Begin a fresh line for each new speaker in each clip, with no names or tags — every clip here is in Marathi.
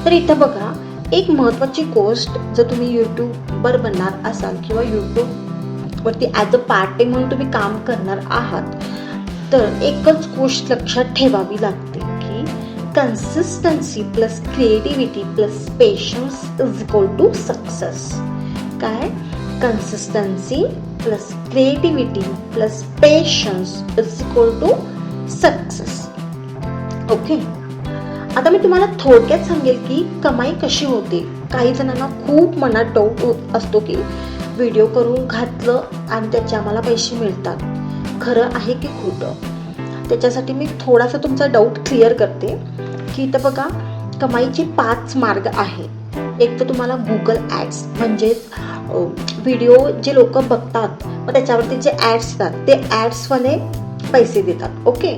तर इथं बघा, एक महत्त्वाची गोष्ट, जर तुम्ही यूट्यूबर बनणार असाल किंवा यूट्यूबवरती ॲज अ पार्ट टाईम म्हणून तुम्ही काम करणार आहात, तर एकच गोष्ट लक्षात ठेवावी लागते की consistency plus creativity plus patience is equal to success. काय? Consistency plus creativity plus patience is equal to success. Okay, आता मी तुम्हाला थोडक्यात सांगेल की कमाई कशी होते. काही जणांना खूप मनात डाऊट असतो की व्हिडिओ करून घातलं आणि त्याचे आम्हाला पैसे मिळतात, खरं आहे की खोटं. त्याच्यासाठी मी थोडासा तुमचा डाऊट क्लिअर करते की इथं बघा, कमाईचे 5 मार्ग आहे. एक तर तुम्हाला गुगल ॲड्स, म्हणजेच व्हिडिओ जे लोक बघतात मग त्याच्यावरती जे ॲड्स येतात ते ॲड्सवाले पैसे देतात. ओके,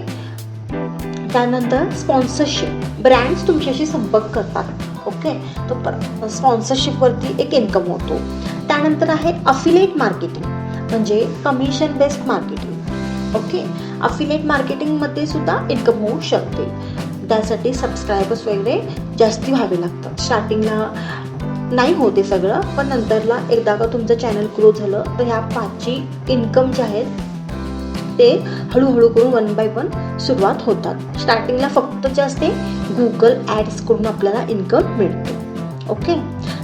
त्यानंतर स्पॉन्सरशिप, ब्रँड्स तुमच्याशी संपर्क करतात. ओके, तर स्पॉन्सरशिपवरती एक इन्कम होतो. त्यानंतर आहे अफिलिएट मार्केटिंग, म्हणजे commission based marketing. Okay, affiliate मार्केटिंगमध्ये सुद्धा इन्कम होऊ शकते. त्यासाठी सबस्क्रायबर्स वगैरे जास्ती व्हावे लागतात. स्टार्टिंगला नाही होते सगळं, पण नंतरला एकदा का तुमचं चॅनल ग्रो झालं तर ह्या 5ची इन्कम जे आहेत ते हळूहळू करून 1 बाय 1 सुरुवात होतात. स्टार्टिंगला फक्त जे असते गुगल ॲड्सकडून आपल्याला इन्कम मिळते. ओके,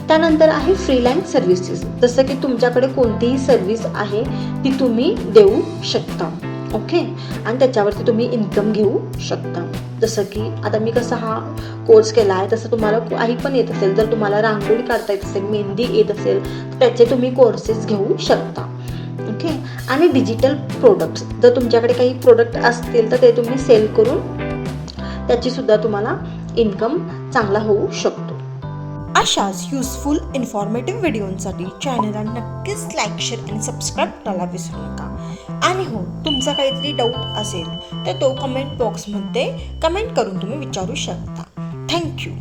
त्यानंतर आहे फ्रीलान्स सर्व्हिसेस, जसं की तुमच्याकडे कोणतीही सर्व्हिस आहे ती तुम्ही देऊ शकता. ओके, आणि त्याच्यावरती तुम्ही इन्कम घेऊ शकता. जसं की आता मी कसा हा कोर्स केला आहे तसं तुम्हाला काही पण येत असेल, जर तुम्हाला रांगोळी काढता येत असेल, मेहंदी येत असेल तर त्याचे तुम्ही कोर्सेस घेऊ शकता. ओके, आणि डिजिटल प्रोडक्ट्स, जर तुमच्याकडे काही प्रोडक्ट असतील तर ते तुम्ही सेल करून त्याची सुद्धा तुम्हाला इन्कम चांगला होऊ शकतो.
अशाच युजफुल इन्फॉर्मेटिव्ह व्हिडिओंसाठी चॅनलला नक्कीच लाईक, शेअर आणि सबस्क्राईब करायला विसरू नका. आणि हो, तुमचा काहीतरी डाऊट असेल तर तो कमेंट बॉक्समध्ये कमेंट करून तुम्ही विचारू शकता. थँक्यू.